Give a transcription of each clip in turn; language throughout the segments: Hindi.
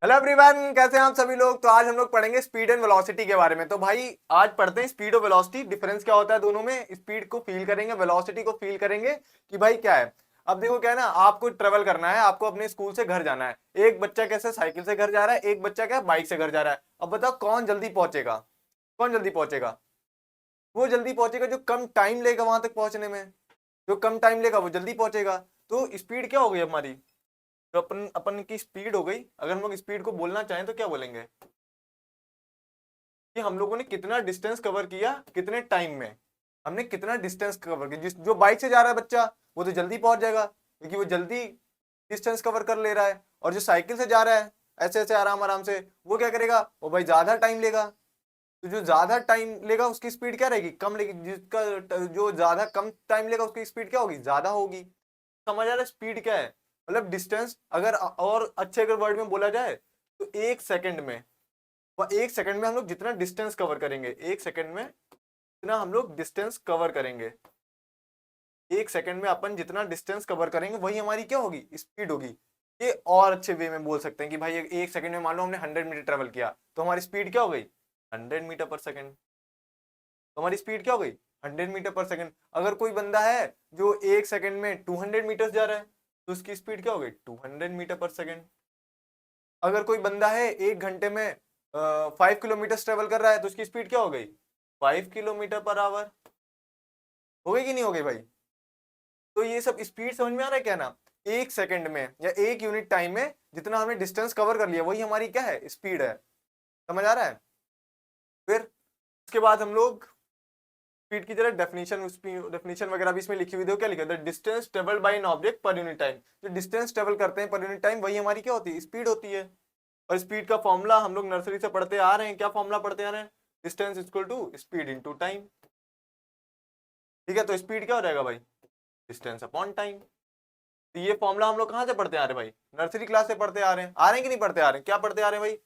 हेलो एवरीवन, कैसे हैं आप सभी लोग। तो आज हम लोग पढ़ेंगे स्पीड एंड वेलोसिटी के बारे में। तो भाई आज पढ़ते हैं स्पीड और वेलोसिटी, डिफरेंस क्या होता है दोनों में। स्पीड को फील करेंगे, वेलोसिटी को फील करेंगे कि भाई क्या है। अब देखो क्या है ना, आपको ट्रेवल करना है, आपको अपने स्कूल से घर जाना है। एक बच्चा कैसे साइकिल से घर जा रहा है, एक बच्चा क्या बाइक से घर जा रहा है। अब बताओ कौन जल्दी पहुंचेगा। कौन जल्दी पहुंचेगा? वो जल्दी पहुंचेगा जो कम टाइम लेगा वहां तक पहुंचने में। जो कम टाइम लेगा वो जल्दी पहुंचेगा। तो स्पीड क्या हो गई हमारी? तो अपन अपन की स्पीड हो गई। अगर हम लोग स्पीड को बोलना चाहें तो क्या बोलेंगे कि हम लोगों ने कितना डिस्टेंस कवर किया कितने टाइम में। हमने कितना डिस्टेंस कवर किया। जिस जो बाइक से जा रहा है बच्चा वो तो जल्दी पहुंच जाएगा क्योंकि वो जल्दी डिस्टेंस कवर कर ले रहा है। और जो साइकिल से जा रहा है ऐसे ऐसे आराम आराम से, वो क्या करेगा, वो भाई ज्यादा टाइम लेगा। तो जो ज्यादा टाइम लेगा उसकी स्पीड क्या रहेगी, कम लेगी। जो ज्यादा कम टाइम लेगा उसकी स्पीड क्या होगी, ज्यादा होगी। समझ आ रहा है स्पीड क्या है? मतलब डिस्टेंस। अगर और अच्छे अगर वर्ड में बोला जाए तो एक सेकंड में, वह एक सेकंड में हम लोग जितना डिस्टेंस कवर करेंगे, एक सेकंड में जितना हम लोग डिस्टेंस कवर करेंगे, एक सेकंड में अपन जितना डिस्टेंस कवर करेंगे वही हमारी क्या होगी, स्पीड होगी। ये और अच्छे वे में बोल सकते हैं कि भाई एक सेकंड में मान लो हमने 100 मीटर ट्रेवल किया तो हमारी स्पीड क्या हो गई, 100 मीटर पर सेकंड। तो हमारी स्पीड क्या हो गई, 100 मीटर पर सेकंड। अगर कोई बंदा है जो एक सेकंड में 200 मीटर जा रहा है तो उसकी स्पीड क्या हो गई, 200 मीटर पर सेकंड। अगर कोई बंदा है एक घंटे में 5 किलोमीटर ट्रेवल कर रहा है तो उसकी स्पीड क्या हो गई, 5 किलोमीटर पर आवर। हो गई कि नहीं हो गई भाई? तो ये सब स्पीड समझ में आ रहा है क्या ना। एक सेकंड में या एक यूनिट टाइम में जितना हमने डिस्टेंस कवर कर लिया वही हमारी क्या है, स्पीड है। समझ आ रहा है? फिर उसके बाद हम लोग स्पीड की जरा डेफिनेशन, डेफिनेशन वगैरह भी इसमें लिखी हुई। देखो क्या लिखा है, the distance travelled by an object per unit time. जो डिस्टेंस ट्रेवल करते हैं पर यूनिट टाइम वही हमारी क्या होती है, स्पीड होती है। और स्पीड का फॉर्मूला हम लोग नर्सरी से पढ़ते आ रहे हैं। क्या फॉर्मूला पढ़ते आ रहे हैं, distance equal to speed into time. ठीक है, तो स्पीड क्या हो जाएगा भाई, डिस्टेंस अपॉन टाइम। तो ये फॉर्मूला हम लोग कहाँ से पढ़ते आ रहे हैं भाई, नर्सरी क्लास से पढ़ते आ रहे हैं कि नहीं पढ़ते आ रहे हैं, क्या पढ़ते आ रहे हैं भाई।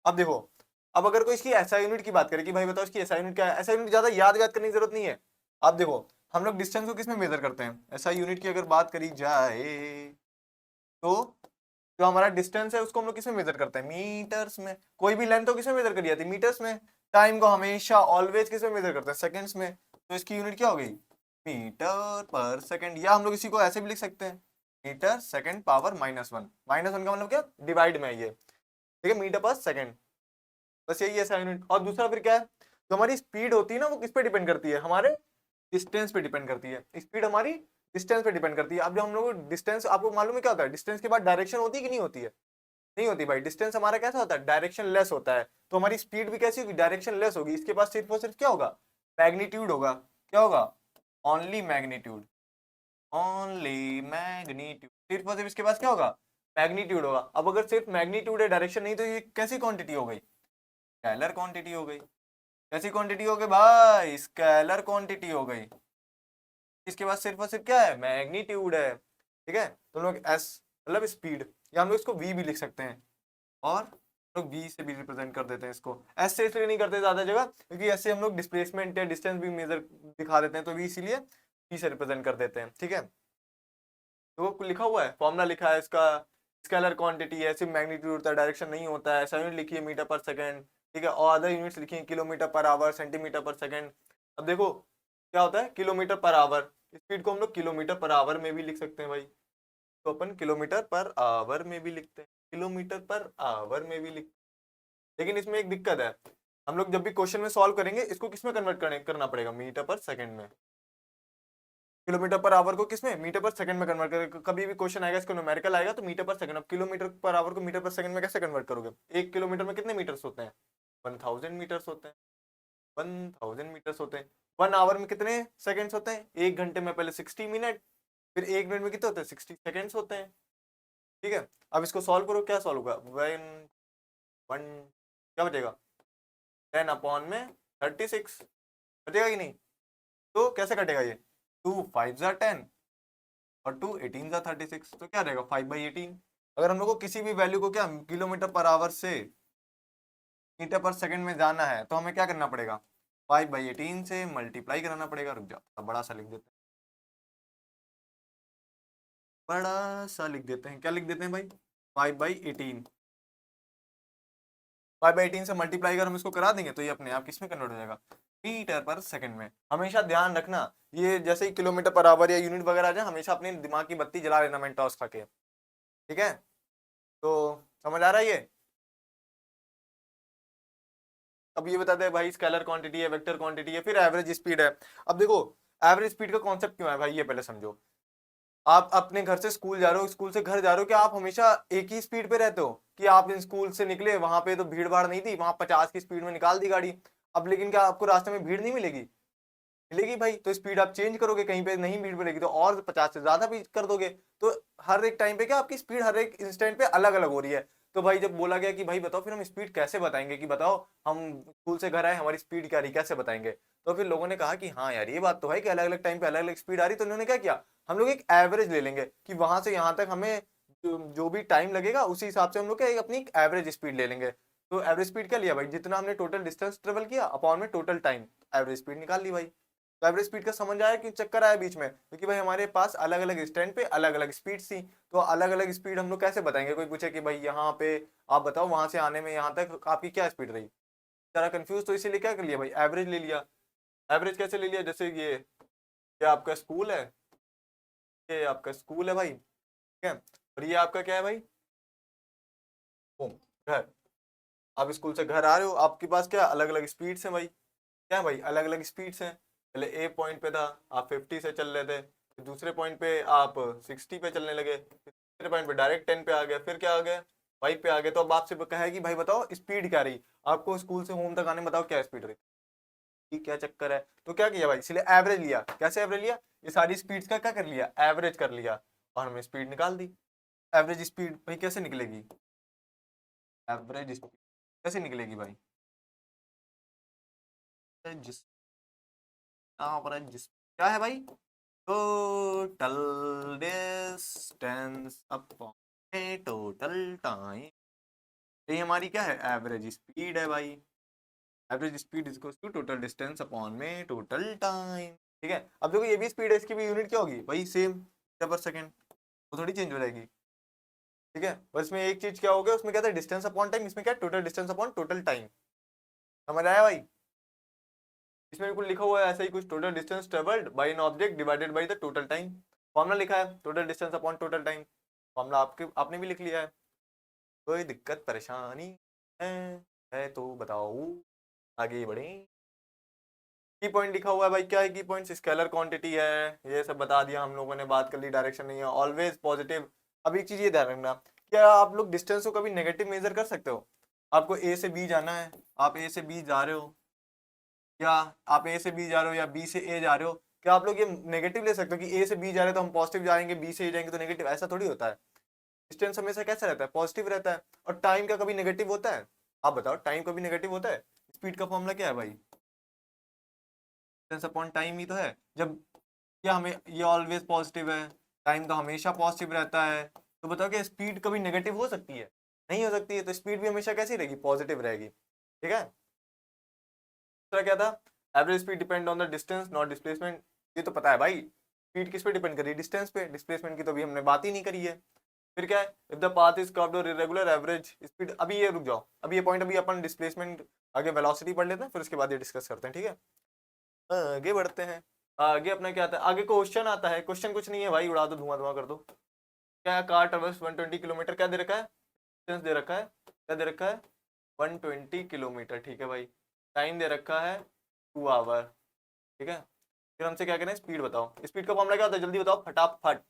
अब देखो, अब अगर कोई इसकी एसआई यूनिट की बात करे कि भाई बताओ इसकी एसआई यूनिट क्या है। एसआई यूनिट ज्यादा याद याद करने की जरूरत नहीं है। अब देखो, हम लोग डिस्टेंस को किसमें मेजर करते हैं, एसआई यूनिट की अगर बात करी जाए तो जो हमारा डिस्टेंस है उसको हम लोग किसमें मेजर करते हैं, मीटर्स में। कोई भी लेंथ हो किसमें मेजर करी जाती है, मीटर्स में। टाइम को हमेशा ऑलवेज किसमें मेजर करते हैं, सेकंड्स में। तो इसकी यूनिट क्या हो गई, मीटर पर सेकंड। या हम लोग इसी को ऐसे भी लिख सकते हैं, मीटर सेकंड पावर -1। -1 का मतलब क्या, डिवाइड में है ये। ठीक है, मीटर पर सेकंड। बस यही है इसका यूनिट। और दूसरा फिर क्या है, जो हमारी स्पीड होती है ना वो किस पे डिपेंड करती है, हमारे डिस्टेंस पे डिपेंड करती है। स्पीड हमारी डिस्टेंस पे डिपेंड करती है। अब जब हम लोग डिस्टेंस, आपको मालूम है क्या होता है, डिस्टेंस के बाद डायरेक्शन होती है कि नहीं होती है? नहीं होती भाई। डिस्टेंस हमारा कैसा होता है, डायरेक्शन लेस होता है। तो हमारी स्पीड भी कैसी होगी, डायरेक्शन लेस होगी। इसके पास सिर्फ और सिर्फ क्या होगा, मैग्नीट्यूड होगा। क्या होगा, ओनली मैग्नीट्यूड। ओनली मैग्नीट्यूड, सिर्फ और सिर्फ इसके पास क्या होगा, मैग्नीट्यूड होगा। अब अगर सिर्फ मैग्नीट्यूड है, डायरेक्शन नहीं, तो ये कैसी क्वांटिटी हो गई, स्केलर क्वांटिटी हो गई। कैसी क्वांटिटी हो गई भाई, स्केलर क्वांटिटी हो गई। इसके पास सिर्फ और सिर्फ क्या है, मैग्नीट्यूड है। ठीक है, तो हम लोग एस मतलब स्पीड, या हम लोग इसको वी भी लिख सकते हैं। और हम लोग वी से भी रिप्रेजेंट कर देते हैं इसको। एस से इसलिए नहीं करते ज्यादा जगह क्योंकि ऐसे हम लोग डिस्प्लेसमेंट या डिस्टेंस भी मेजर दिखा देते हैं, तो वी इसीलिए वी से रिप्रेजेंट कर देते हैं। ठीक है, तो वो लिखा हुआ है, फॉर्मूला लिखा है इसका। स्केलर क्वांटिटी है, सिर्फ मैग्नीट्यूड होता है, डायरेक्शन नहीं होता है। यूनिट लिखी है मीटर पर सेकंड। ठीक है, और अदर यूनिट्स लिखी है किलोमीटर पर आवर, सेंटीमीटर पर सेकंड। अब देखो क्या होता है, किलोमीटर पर आवर, स्पीड को हम लोग किलोमीटर पर आवर में भी लिख सकते हैं भाई। तो अपन किलोमीटर पर आवर में भी लिखते हैं, किलोमीटर पर आवर में भी लिखते हैं। लेकिन इसमें एक दिक्कत है, हम लोग जब भी क्वेश्चन में सॉल्व करेंगे इसको किसमें कन्वर्ट करना पड़ेगा, मीटर पर सेकंड में। किलोमीटर पर आवर को किसमें, मीटर पर सेकंड में कन्वर्ट करेंगे। कभी भी क्वेश्चन आएगा इसको न्यूमेरिकल आएगा तो मीटर पर सेकंड। अब किलोमीटर पर आवर को मीटर पर सेकंड में कैसे कन्वर्ट करोगे, 1 किलोमीटर में कितने मीटर्स होते हैं, 1000 मीटर्स होते हैं। 1000 मीटर्स होते हैं। 1 आवर में कितने सेकंड्स होते हैं, 1 घंटे में पहले 60 मिनट, फिर 1 मिनट में कितने होते हैं, 60 सेकंड्स होते हैं। ठीक है, अब इसको सॉल्व करो, क्या सॉल्व होगा, वन वन क्या बचेगा, 10/36 बचेगा कि नहीं। तो कैसे कटेगा ये, 2 5 × 10 और 2 18 × 36, तो क्या रहेगा 5/18। अगर हम लोग को किसी भी वैल्यू को क्या किलोमीटर पर आवर से मीटर पर सेकंड में जाना है तो हमें क्या करना पड़ेगा, 5/18 से मल्टीप्लाई कराना पड़ेगा। रुक जाओ, अब बड़ा सा लिख देते हैं, बड़ा सा लिख देते हैं। क्या लिख देते हैं भाई, 5/18। 5/18 से मल्टीप्लाई अगर हम इसको करा देंगे तो ये अपने आप किसमें कन्वर्ट हो जाएगा, मीटर पर सेकंड में। हमेशा ध्यान रखना, ये जैसे ही किलोमीटर पर आवर या यूनिट वगैरह आ जाए, हमेशा अपने दिमाग की बत्ती जला लेना मेंटोस खा के, ठीक है। तो समझ आ रहा है ये। अब ये बता दे भाई, स्केलर क्वांटिटी है, वेक्टर क्वांटिटी है, फिर एवरेज स्पीड है। अब देखो एवरेज स्पीड का कॉन्सेप्ट क्यों है भाई, ये पहले समझो। आप अपने घर से स्कूल जा रहे हो, स्कूल से घर जा रहे हो, क्या आप हमेशा एक ही स्पीड पे रहते हो? कि आप इन स्कूल से निकले, वहां पे तो भीड़ भाड़ नहीं थी, वहां 50 की स्पीड में निकाल दी गाड़ी। अब लेकिन क्या आपको रास्ते में भीड़ नहीं मिलेगी? मिलेगी भाई। तो स्पीड आप चेंज करोगे, कहीं पे नहीं भीड़ मिलेगी तो और 50 से ज्यादा भी कर दोगे। तो हर एक टाइम पे क्या आपकी स्पीड हर एक इंस्टेंट पे अलग अलग हो रही है। तो भाई जब बोला गया कि भाई बताओ फिर हम स्पीड कैसे बताएंगे, कि बताओ हम स्कूल से घर आए, हमारी स्पीड क्या रही, कैसे बताएंगे? तो फिर लोगों ने कहा कि हाँ यार ये बात तो है कि अलग अलग टाइम पे अलग अलग स्पीड आ रही। तो उन्होंने क्या किया, हम लोग एक एवरेज ले लेंगे कि वहां से यहाँ तक हमें जो भी टाइम लगेगा उसी हिसाब से हम लोग क्या अपनी एक एवरेज स्पीड ले लेंगे। तो एवरेज स्पीड क्या लिया भाई, जितना हमने टोटल डिस्टेंस ट्रेवल किया अपॉन में टोटल टाइम, एवरेज स्पीड निकाल ली भाई। तो एवरेज स्पीड का समझ आया कि चक्कर आया बीच में, क्योंकि भाई हमारे पास अलग अलग स्टैंड पे अलग अलग स्पीड थी। तो अलग अलग स्पीड हम लोग कैसे बताएंगे? कोई पूछे कि भाई यहाँ पे आप बताओ वहां से आने में यहाँ तक आपकी क्या स्पीड रही, जरा कंफ्यूज, तो इसीलिए क्या कर लिया भाई, एवरेज ले लिया। एवरेज कैसे ले लिया, जैसे ये आपका स्कूल है, ये आपका स्कूल है भाई, ठीक है, और ये आपका क्या है भाई, होम, घर। आप स्कूल से घर आ रहे हो, आपके पास क्या अलग अलग स्पीड्स हैं भाई, क्या है भाई, अलग अलग स्पीड्स हैं। पहले ए पॉइंट पे था, आप 50 से चल रहे थे, फिर दूसरे पॉइंट पे आप 60 पे चलने लगे, फिर तीसरे पॉइंट पे डायरेक्ट 10 पे आ गए, फिर क्या आ गया, 5 पे आ गए। तो अब आपसे कहा है कि भाई बताओ स्पीड क्या रही, आपको स्कूल से होम तक आने में बताओ क्या स्पीड रही, ये क्या चक्कर है? तो क्या किया भाई, इसलिए एवरेज लिया। कैसे एवरेज लिया, ये सारी स्पीड्स का क्या कर लिया, एवरेज कर लिया, और हमने स्पीड निकाल दी। एवरेज स्पीड भाई कैसे निकलेगी, एवरेज स्पीड कैसे निकलेगी भाई, जिस जिस क्या है भाई, total distance upon total time. ये हमारी क्या है, एवरेज स्पीड है भाई। Average speed is equal to total distance upon में टोटल टाइम, ठीक है। अब देखो ये भी स्पीड है, इसकी भी यूनिट क्या होगी भाई, सेम, मीटर पर सेकंड, वो थोड़ी चेंज हो जाएगी, ठीक है। बस इसमें एक चीज क्या हो गया, उसमें क्या था, डिस्टेंस अपॉन टाइम, इसमें क्या total distance upon total time. समझ आया भाई? इसमें भी कुछ लिखा हुआ है ऐसा ही कुछ, total distance travelled by an object divided by the total time. Formula लिखा है total distance upon total time, formula आपने भी लिख लिया है। कोई दिक्कत परेशानी है तो बताओ, आगे बढ़े। की पॉइंट लिखा हुआ है भाई, क्या है की पॉइंट, स्केलर क्वांटिटी है, ये सब बता दिया हम लोगों ने, बात कर ली, डायरेक्शन नहीं है, ऑलवेज पॉजिटिव। अब एक चीज ये ध्यान रखना, क्या आप लोग डिस्टेंस को कभी नेगेटिव मेजर कर सकते हो? आपको ए से बी जाना है, आप ए से बी जा रहे हो, या आप ए से बी जा रहे हो या बी से ए जा रहे हो, क्या आप लोग ये नेगेटिव ले सकते हो कि ए से बी जा रहे हैं तो हम पॉजिटिव जाएंगे, बी से ए जाएंगे तो नेगेटिव? ऐसा थोड़ी होता है। डिस्टेंस हमेशा कैसा रहता है, पॉजिटिव रहता है। और टाइम का कभी नेगेटिव होता है? आप बताओ, टाइम कभी नेगेटिव होता है? स्पीड का फॉर्मूला क्या है भाई, डिस्टेंस अपॉन टाइम ही तो है। जब क्या हमें ये ऑलवेज पॉजिटिव है, टाइम तो हमेशा पॉजिटिव रहता है, तो बताओ कि स्पीड कभी नेगेटिव हो सकती है? नहीं हो सकती है। तो स्पीड भी हमेशा कैसी रहेगी, पॉजिटिव रहेगी, ठीक है। दूसरा क्या था, average speed depend on the distance not displacement. ये तो पता है भाई, स्पीड किस पे डिपेंड करी, डिस्टेंस पे, डिस्प्लेसमेंट की तो अभी हमने बात ही नहीं करी है। फिर क्या है, if the path is curved और इरेगुलर, एवरेज स्पीड। अभी ये रुक जाओ, अभी ये पॉइंट, अभी अपन डिस्प्लेसमेंट आगे वेलोसिटी पढ़ लेते हैं, फिर उसके बाद ये डिस्कस करते हैं, ठीक है। आगे बढ़ते हैं। आगे अपना क्या आता है, आगे क्वेश्चन आता है। क्वेश्चन कुछ नहीं है भाई, उड़ा दो, धुआं धुआं कर दो। क्या है, कार ट्रेवल्स 120 किलोमीटर, क्या दे रखा है, डिस्टेंस दे रखा है, क्या दे रखा है, 120 किलोमीटर, ठीक है भाई। टाइम दे रखा है 2 आवर, ठीक है। फिर हमसे क्या कहना है, स्पीड बताओ। स्पीड का फॉर्मूला क्या होता है, जल्दी बताओ फटाफट।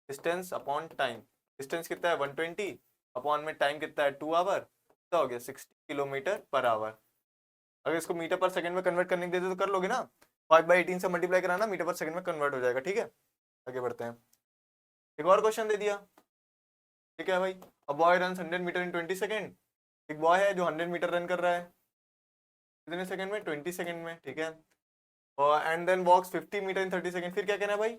डिस्टेंस अपॉन टाइम, डिस्टेंस कितना है 120, अपॉन में टाइम कितना है 2 आवर, कितना हो गया 60 किलोमीटर पर आवर। अगर इसको मीटर पर सेकंड में कन्वर्ट करने के देते तो कर लोगे ना, 5/18 से मल्टीप्लाई कराना, मीटर पर सेकंड में कन्वर्ट हो जाएगा, ठीक है। आगे बढ़ते हैं, एक और क्वेश्चन दे दिया, ठीक है भाई। A boy run 100 metre in 20 second. एक बॉय है जो 100 मीटर रन कर रहा है, कितने सेकंड में, 20 सेकंड में, ठीक है। और and then walks 50 metre in 30 second. फिर क्या कहना है भाई,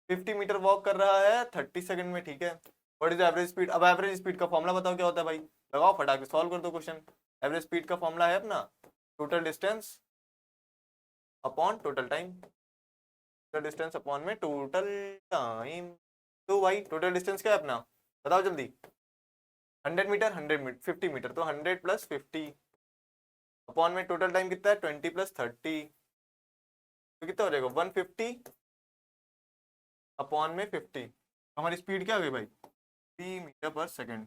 50 मीटर वॉक कर रहा है 30 सेकंड में, ठीक है। व्हाट इज एवरेज स्पीड, अब एवरेज स्पीड का फॉर्मूला बताओ क्या होता है भाई, लगाओ फटाक से सॉल्व कर दो क्वेश्चन। एवरेज स्पीड का फॉर्मूला है अपना total distance upon total time, total distance upon में टोटल टाइम। तो भाई टोटल डिस्टेंस क्या है अपना, बताओ जल्दी। 100 मीटर 50 मीटर, तो 100 प्लस 50 अपॉन में टोटल टाइम कितना है 20 प्लस 30, तो कितना हो जाएगा 150 अपॉन में 50। हमारी स्पीड क्या हो गई भाई 3 मीटर पर सेकेंड।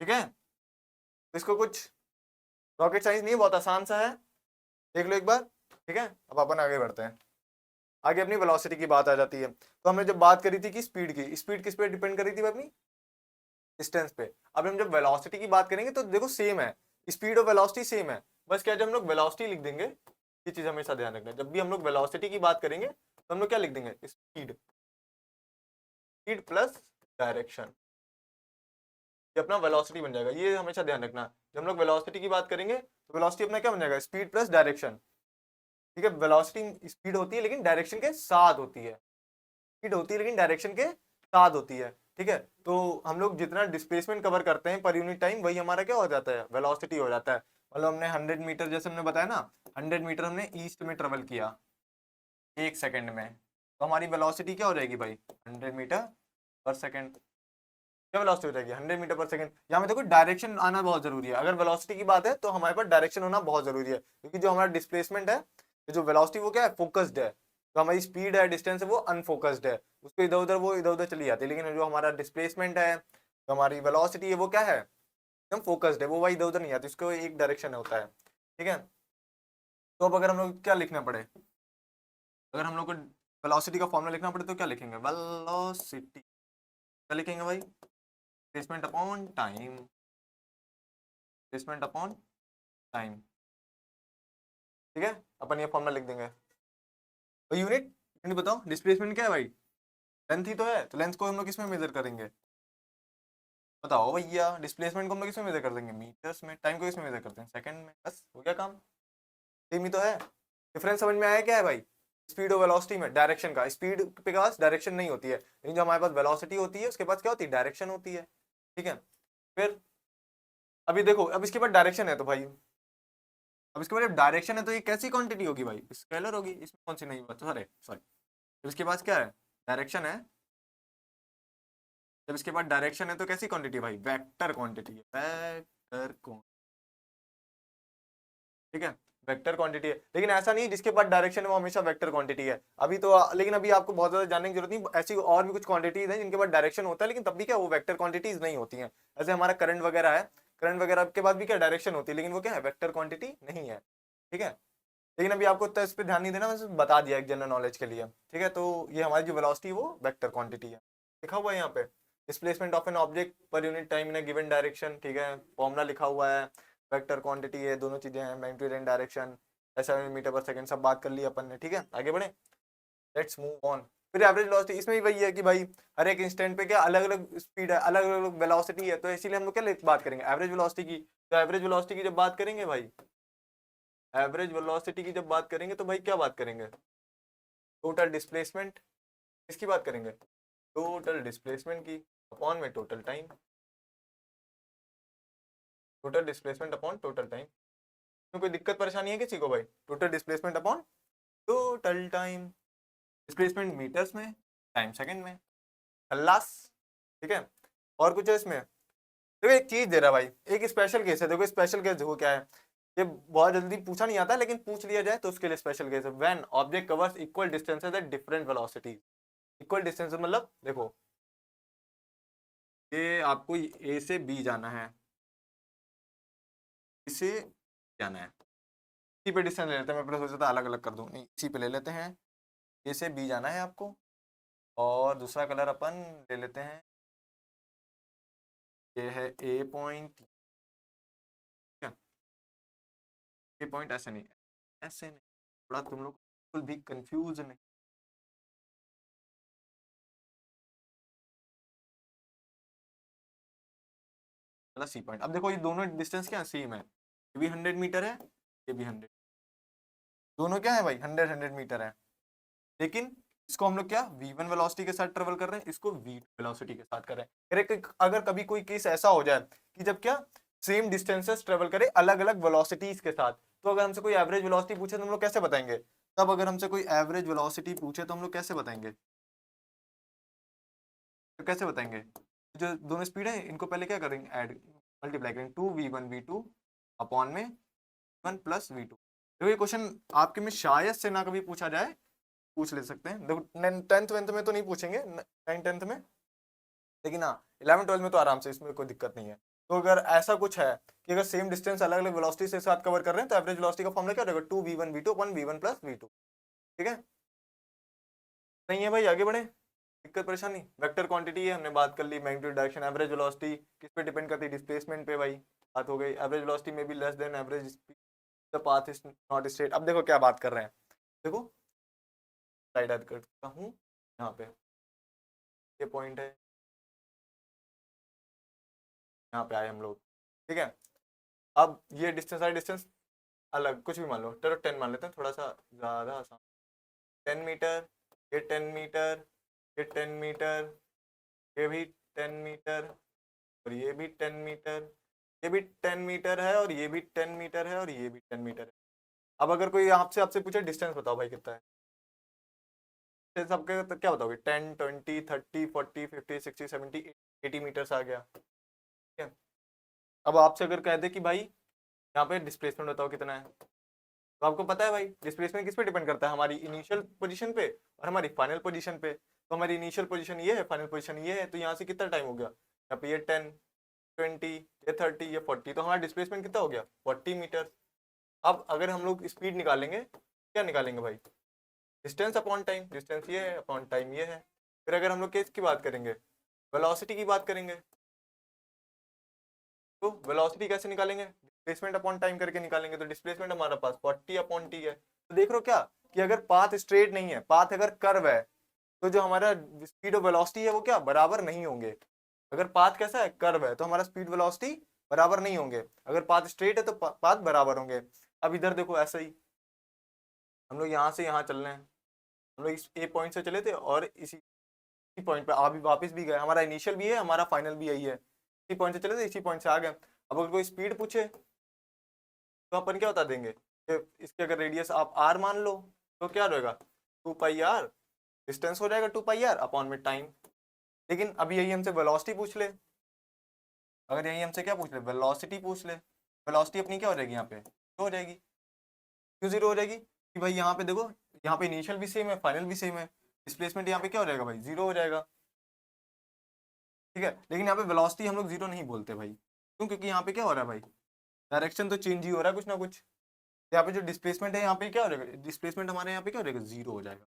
ठीक है, तो इसको कुछ रॉकेट साइंस नहीं है, बहुत आसान सा है, देख लो एक बार। ठीक है, अब अपन आगे बढ़ते हैं। आगे अपनी वेलोसिटी की बात आ जाती है। तो हमने जब बात करी थी कि स्पीड की, स्पीड किस पे डिपेंड करी थी अपनी डिस्टेंस पे। अब हम जब वेलोसिटी की बात करेंगे तो देखो सेम है, स्पीड और वेलोसिटी सेम है, बस क्या जब हम लोग वेलोसिटी लिख देंगे, ये चीज हमेशा ध्यान रखना है, जब भी हम लोग वेलोसिटी की बात करेंगे तो हम लोग क्या लिख देंगे स्पीड, स्पीड प्लस डायरेक्शन, ये अपना वेलोसिटी बन जाएगा। ये हमेशा ध्यान रखना, जब हम लोग वेलोसिटी की बात करेंगे तो वेलोसिटी अपना क्या बन जाएगा स्पीड प्लस डायरेक्शन। ठीक है, वेलोसिटी स्पीड होती है लेकिन डायरेक्शन के साथ होती है, स्पीड होती है लेकिन डायरेक्शन के साथ होती है। ठीक है, तो हम लोग जितना डिस्प्लेसमेंट कवर करते हैं पर यूनिट टाइम, वही हमारा क्या हो जाता है वेलोसिटी हो जाता है। मतलब हमने 100 मीटर, जैसे हमने बताया ना 100 मीटर हमने ईस्ट में ट्रेवल किया 1 सेकंड में, तो हमारी वेलोसिटी क्या हो जाएगी भाई 100 मीटर पर सेकंड। क्या वेलोसिटी हो जाएगी 100 मीटर पर सेकंड। यहाँ में देखो डायरेक्शन आना बहुत जरूरी है, अगर वेलोसिटी की बात है तो हमारे पास डायरेक्शन होना बहुत जरूरी है, क्योंकि जो हमारा डिस्प्लेसमेंट है, जो वेलोसिटी वो क्या है फोकस्ड है, तो हमारी स्पीड है डिस्टेंस है वो अनफोकस्ड है, उसको इधर उधर वो इधर उधर चली जाती है। लेकिन जो हमारा डिस्प्लेसमेंट है, जो हमारी वेलोसिटी है वो क्या है एकदम फोकस्ड है, वो वही इधर उधर नहीं आती, उसको एक डायरेक्शन होता है। ठीक है, तो अब अगर हम लोग क्या लिखना पड़े, अगर हम लोग को वेलोसिटी का फॉर्मूला लिखना पड़े तो क्या लिखेंगे वेलोसिटी, क्या लिखेंगे भाई displacement upon time, displacement upon time. ठीक है, अपन ये फॉर्मूला लिख देंगे। तो यूनिट यूनिट बताओ डिस्प्लेसमेंट क्या है भाई, लेंथ ही तो है, तो लेंथ को हम लोग किसमें मेजर करेंगे बताओ भैया, डिस्प्लेसमेंट को हम लोग किसमें मेजर कर देंगे मीटर्स में, टाइम को किसमें मेजर करते हैं सेकंड में, बस हो गया काम। सेम ही तो है, डिफरेंस समझ में आया क्या है भाई, स्पीड और वेलोसिटी में डायरेक्शन का, स्पीड के पास डायरेक्शन नहीं होती है, लेकिन जो हमारे पास वेलोसिटी होती है उसके पास क्या होती है डायरेक्शन होती है। ठीक है, फिर अभी देखो, अब इसके बाद डायरेक्शन है तो भाई, अब इसके बाद डायरेक्शन है तो ये कैसी क्वांटिटी होगी भाई स्केलर होगी, इसमें कौन सी नहीं बात, सॉरी सॉरी, जब इसके पास क्या है डायरेक्शन है, जब इसके बाद डायरेक्शन है तो कैसी क्वांटिटी भाई वेक्टर क्वांटिटी है, वेक्टर क्वांटिटी। ठीक है, वेक्टर क्वांटिटी है, लेकिन ऐसा नहीं जिसके पास डायरेक्शन है वो हमेशा वेक्टर क्वांटिटी है अभी तो, लेकिन अभी आपको बहुत ज्यादा जानने की जरूरत नहीं, ऐसी और भी कुछ क्वांटिटीज हैं जिनके पास डायरेक्शन होता है लेकिन तब भी क्या वो वेक्टर क्वांटिटीज नहीं होती हैं। जैसे हमारा करंट वगैरह है, करंट वगैरह के बाद भी क्या डायरेक्शन होती है लेकिन वो क्या है वेक्टर क्वांटिटी नहीं है। ठीक है, लेकिन अभी आपको इतना इस पर ध्यान नहीं देना, मैं सिर्फ बता दिया एक जनरल नॉलेज के लिए। ठीक है, तो ये हमारी जो वेलोसिटी वो वेक्टर क्वांटिटी है, लिखा हुआ है यहाँ पे displacement of an object per unit time in a given direction. ठीक है, फॉर्मूला लिखा हुआ है, वेक्टर क्वांटिटी है, दोनों चीजें हैं, मैग्नीट्यूड एंड डायरेक्शन, ऐसा मीटर पर सेकंड, सब बात कर ली अपन ने। ठीक है, आगे बढ़े, लेट्स मूव ऑन। फिर एवरेज वेलोसिटी, इसमें भी वही है कि भाई हर एक इंस्टेंट पे क्या अलग अलग स्पीड है, अलग अलग वेलोसिटी है, तो इसीलिए हम लोग क्या बात करेंगे एवरेज वेलोसिटी की। तो एवरेज वेलोसिटी की जब बात करेंगे भाई, एवरेज वेलोसिटी की जब बात करेंगे तो भाई क्या बात करेंगे टोटल डिस्प्लेसमेंट, किसकी बात करेंगे टोटल डिस्प्लेसमेंट की अपॉन में total time, total displacement upon total time. तो कोई दिक्कत परेशानी है किसी को भाई, total displacement upon total time, displacement metres में, टाइम सेकंड में, खल्लास। ठीक है, और कुछ है इसमें, देखो एक चीज दे रहा भाई, एक स्पेशल केस है, देखो स्पेशल केस देखो क्या है, ये बहुत जल्दी पूछा नहीं आता लेकिन पूछ लिया जाए तो उसके लिए स्पेशल केस है, when object covers equal distances at different velocities. Equal distance मतलब देखो ये आपको ए से बी जाना है, इसे जाना है, इसी पे डिस्टेंस ले लेते हैं, मैं पहले सोचा था अलग अलग कर दूं, नहीं इसी पे ले लेते हैं, ए से बी जाना है आपको, और दूसरा कलर अपन ले लेते हैं, ये है ए पॉइंट, ए पॉइंट ऐसे नहीं, ऐसे नहीं, थोड़ा तुम लोग बिल्कुल भी कंफ्यूज नहीं, मतलब सी पॉइंट। अब देखो ये दोनों डिस्टेंस क्या सेम है, ये भी 100 मीटर है, ये भी 100, दोनों क्या है भाई 100 मीटर है, लेकिन इसको हम लोग क्या v1 वेलोसिटी के साथ ट्रेवल कर रहे हैं, इसको v2 वेलोसिटी के साथ कर रहे हैं। अगर कभी कोई केस ऐसा हो जाए कि जब क्या सेम डिस्टेंसेस ट्रेवल करे अलग अलग वेलोसिटीज के साथ, तो अगर हमसे कोई एवरेज वेलोसिटी पूछे तो हम लोग कैसे बताएंगे, तब अगर हमसे कोई एवरेज वेलोसिटी पूछे तो हम लोग कैसे बताएंगे, तो कैसे बताएंगे जो दोनों स्पीड है इनको पहले क्या करेंगे, ऐड मल्टीप्लाई करेंगे, 2v1v2 अपॉन में 1 प्लस v2। देखो ये क्वेश्चन आपके में शायद से ना कभी पूछा जाए, पूछ ले सकते हैं। देखो 10th 11th में तो नहीं पूछेंगे, 9th 10th में, लेकिन हाँ 11 12 में तो आराम से, इसमें कोई दिक्कत नहीं है। तो अगर ऐसा कुछ है कि अगर सेम डिस्टेंस अलग अलग वेलोसिटी से साथ कवर कर रहे हैं तो एवरेज वेलोसिटी का फॉर्मूला क्या रहेगा, 2v1v2 अपन v1 प्लस v2। ठीक है, नहीं है भाई, आगे बढ़े। दिक्कत परेशानी, वेक्टर क्वांटिटी है, हमने बात कर ली। मैग्नीट्यूड डायरेक्शन, एवरेज वेलोसिटी किस पे डिपेंड करती है, डिस्प्लेसमेंट पे भाई, बात हो गई। एवरेज वेलोसिटी में भी less than average speed, the path is not straight. अब देखो क्या बात कर रहे हैं, देखो स्लाइड ऐड करता हूँ यहाँ पे, ये पॉइंट है, यहाँ पे आए हम लोग। ठीक है, अब ये डिस्टेंस है, डिस्टेंस अलग कुछ भी मान लो, चलो 10 मान लेते हैं, थोड़ा सा ज़्यादा आसान। 10 मीटर, ये 10 मीटर, ये 10 मीटर, ये भी 10 मीटर, और ये भी 10 मीटर, ये भी 10 मीटर है, और ये भी 10 मीटर है, और ये भी 10 मीटर है। अब अगर कोई आपसे आपसे पूछे डिस्टेंस बताओ भाई कितना है, डिस्टेंस आपके तो क्या बताओगे, 10 20 30 40 50 60 70 80 मीटर्स आ गया। ठीक है, अब आपसे अगर कह दे कि भाई यहाँ पे डिस्प्लेसमेंट बताओ कितना है, तो आपको पता है भाई डिस्प्लेसमेंट किस पे डिपेंड करता है, हमारी इनिशियल पोजीशन पे और हमारी फाइनल पोजीशन पे। तो हमारी इनिशियल पोजीशन ये है, फाइनल पोजीशन ये है, तो यहाँ से कितना टाइम हो गया, यहाँ पे ये 10 20 ये 30 ये 40, तो हमारा डिस्प्लेसमेंट कितना हो गया, 40 मीटर। अब अगर हम लोग स्पीड निकालेंगे, क्या निकालेंगे भाई, डिस्टेंस अपॉन टाइम, डिस्टेंस ये है अपॉन टाइम ये है। फिर अगर हम लोग केस की बात करेंगे, वेलोसिटी की बात करेंगे, तो वेलोसिटी कैसे निकालेंगे, डिस्प्लेसमेंट अपॉन टाइम करके निकालेंगे। तो डिस्प्लेसमेंट हमारा पास 40 अपॉन टी है। तो देख रहे हो क्या कि अगर पाथ स्ट्रेट नहीं है, पाथ अगर कर्व है, तो जो हमारा स्पीड और वेलोसिटी है वो क्या बराबर नहीं होंगे। अगर पाथ कैसा है, कर्व है, तो हमारा स्पीड वेलोसिटी बराबर नहीं होंगे। अगर पाथ स्ट्रेट है तो पाथ बराबर होंगे। अब इधर देखो ऐसा ही, हम लोग यहाँ से यहाँ चल रहे हैं, हम लोग इस ए पॉइंट से चले थे और इसी पॉइंट पे अभी वापस भी गए, हमारा इनिशियल भी है, हमारा फाइनल भी यही है, इसी पॉइंट से चले थे, इसी पॉइंट से आ गए। अब अगर कोई स्पीड पूछे तो अपन क्या बता देंगे, इसके अगर रेडियस आप आर मान लो तो क्या रहेगा, 2 पाई आर, डिस्टेंस हो जाएगा 2 पाई आर अपॉन में टाइम। लेकिन अभी यही हमसे वेलोसिटी पूछ ले, अगर यही हमसे क्या पूछ ले, वेलोसिटी पूछ ले, वेलोसिटी अपनी क्या हो जाएगी, यहाँ पे तो हो जाएगी, क्यों जीरो हो जाएगी कि भाई यहाँ पे देखो, यहाँ पे इनिशियल भी सेम है, फाइनल भी सेम है, डिस्प्लेसमेंट यहाँ पे क्या हो जाएगा भाई, जीरो हो जाएगा। ठीक है, लेकिन यहाँ पे वेलोसिटी हम लोग जीरो नहीं बोलते भाई, क्यों, क्योंकि यहाँ पे क्या हो रहा है भाई, डायरेक्शन तो चेंज ही हो रहा है कुछ ना कुछ। यहाँ पे जो डिस्प्लेसमेंट है यहाँ पे क्या हो जाएगा, डिस्प्लेसमेंट हमारे यहाँ पे क्या हो जाएगा, जीरो हो जाएगा।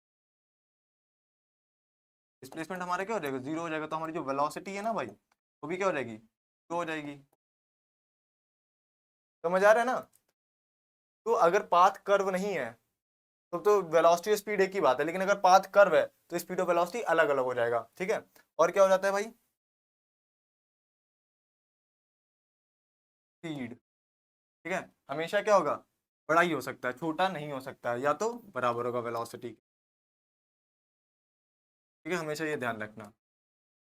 डिस्प्लेसमेंट हमारा क्या हो जाएगा, जीरो हो जाएगा, तो हमारी जो वेलोसिटी है ना भाई, वो भी क्या हो जाएगी, जीरो हो जाएगी। समझ आ रहा है ना। तो अगर पाथ कर्व नहीं है तो वेलोसिटी और स्पीड एक ही बात है, लेकिन अगर पाथ कर्व है तो स्पीड और वेलोसिटी अलग अलग हो जाएगा। ठीक है, और क्या हो जाता है भाई, स्पीड, ठीक है, हमेशा क्या होगा, बड़ा ही हो सकता है, छोटा नहीं हो सकता है, या तो बराबर होगा वेलोसिटी। ठीक है, हमेशा ये ध्यान रखना।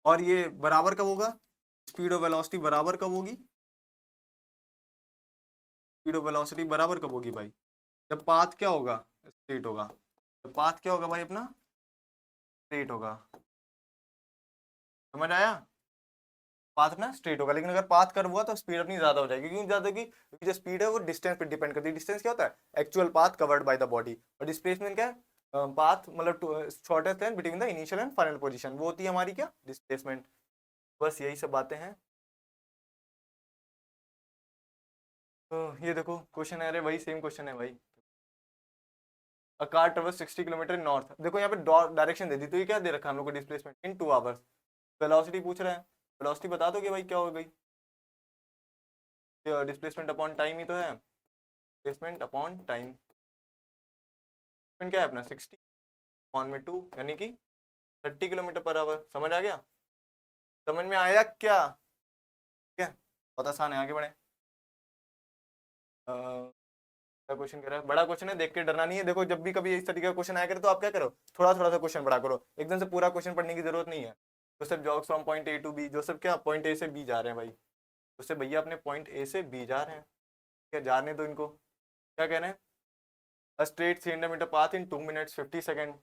और ये बराबर कब होगा, स्पीड और वेलोसिटी बराबर कब होगी, स्पीड और वेलोसिटी बराबर कब होगी भाई, जब पाथ क्या होगा, स्ट्रेट होगा। तो पाथ क्या होगा भाई अपना, स्ट्रेट होगा। समझ आया, पाथ अपना स्ट्रेट होगा। लेकिन अगर पाथ कर्व हुआ तो स्पीड अपनी ज्यादा हो जाएगी, क्यों ज्यादा होगी, क्योंकि जो स्पीड है वो डिस्टेंस पे डिपेंड करती है। डिस्टेंस क्या होता है, actual path covered by the body, और डिस्प्लेसमेंट क्या है, पाथ मतलब shortest time between the initial and final position, वो होती है हमारी क्या, डिस्प्लेसमेंट। बस यही सब बातें हैं। तो ये देखो क्वेश्चन है, अरे वही सेम क्वेश्चन है भाई, a car travels 60 kilometre north. देखो यहाँ पे डायरेक्शन दे दी, तो ये क्या दे रखा है हम लोग को, डिस्प्लेसमेंट इन 2 आवर्स। वेलोसिटी पूछ रहा है, वेलोसिटी बता दोगे भाई क्या हो गई, डिस्प्लेसमेंट अपॉन टाइम ही तो है, डिस्प्लेसमेंट अपॉन टाइम क्या है अपना 60 अपॉन में 2, यानी कि 30 किलोमीटर पर आवर। समझ आ गया, समझ में आया क्या, ठीक है, बहुत आसान है, आगे बढ़े। क्वेश्चन कह रहा है, बड़ा क्वेश्चन है, देख के डरना नहीं है। देखो जब भी कभी इस तरीके का क्वेश्चन आया करे तो आप क्या करो, थोड़ा थोड़ा सा क्वेश्चन पढ़ा करो, एकदम से पूरा क्वेश्चन पढ़ने की जरूरत नहीं है। तो सब jogs from point A to B, जो सब क्या पॉइंट ए से बी जा रहे हैं भाई, उससे भैया अपने पॉइंट ए से बी जा रहे हैं, क्या जाने दो इनको। क्या कह रहे हैं, a straight 300 metre path in 2 minutes 50 second,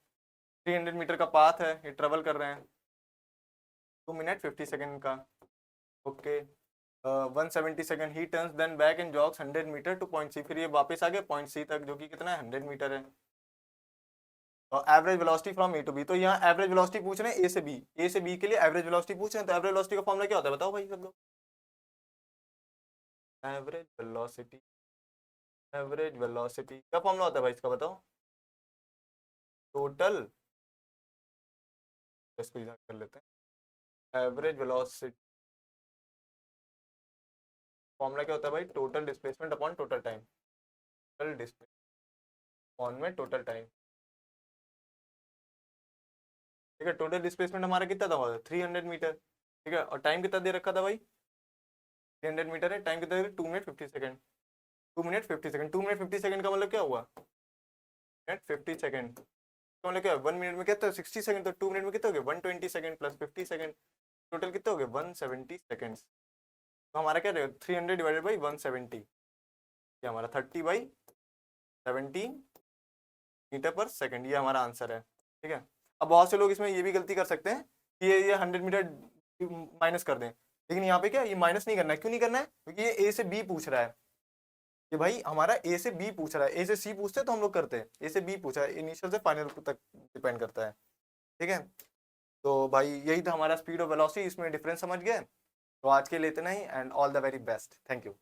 300 metre का पाथ है, ये ट्रेवल कर रहे हैं, 2 मिनट 50 सेकेंड का। Okay 170 second he turns then back and jogs 100 metre to point C, फिर ये वापस आ गया पॉइंट सी तक, जो कि कितना है 100 मीटर है। और average velocity from A to B, तो यहाँ एवरेज वेलोसिटी पूछ रहे हैं ए से बी, ए से बी के लिए एवरेज वेलोसिटी पूछ रहे हैं, तो एवरेज वेलोसिटी का फॉर्मूला क्या होता है बताओ भाई सब लोग। एवरेज वेलोसिटी, एवरेज वेलोसिटी क्या फॉर्मूला होता है भाई इसका बताओ। टोटल, इसको याद कर लेते हैं। एवरेज वेलोसिटी फॉर्मूला क्या होता है भाई, total displacement upon total time, total displacement on में टोटल टाइम। ठीक है, टोटल डिस्प्लेसमेंट हमारा कितना था 300 मीटर, ठीक है, और टाइम कितना दे रखा था भाई 300 मीटर है, टाइम कितना दे 2 minute 50 second, 2 minute 50 second, 2 minute 50 second का मतलब क्या हुआ, मिनट 50 सेकंड तो मतलब क्या 1 मिनट में कितना 60 सेकंड, तो 2 मिनट में कितना हो गया 120 सेकंड प्लस 50 सेकंड, टोटल कितना हो गया 170 सेकंड्स। तो हमारा क्या रहेगा 300 डिवाइडेड बाई 170, ये हमारा 30/17 मीटर पर सेकंड, ये हमारा आंसर है। ठीक है, अब बहुत से लोग इसमें ये भी गलती कर सकते हैं कि ये 100 मीटर माइनस कर दें, लेकिन यहाँ पे क्या ये माइनस नहीं करना है, क्यों नहीं करना है, क्योंकि ये ए से बी पूछ रहा है, कि भाई हमारा ए से बी पूछ रहा है, ए से सी पूछते तो हम लोग करते हैं, ए से बी पूछा है, इनिशियल से फाइनल तक डिपेंड करता है। ठीक है, तो भाई यही था हमारा स्पीड और वेलोसिटी, इसमें डिफरेंस समझ गए। तो आज के लिए इतना ही, and all the very best, thank you.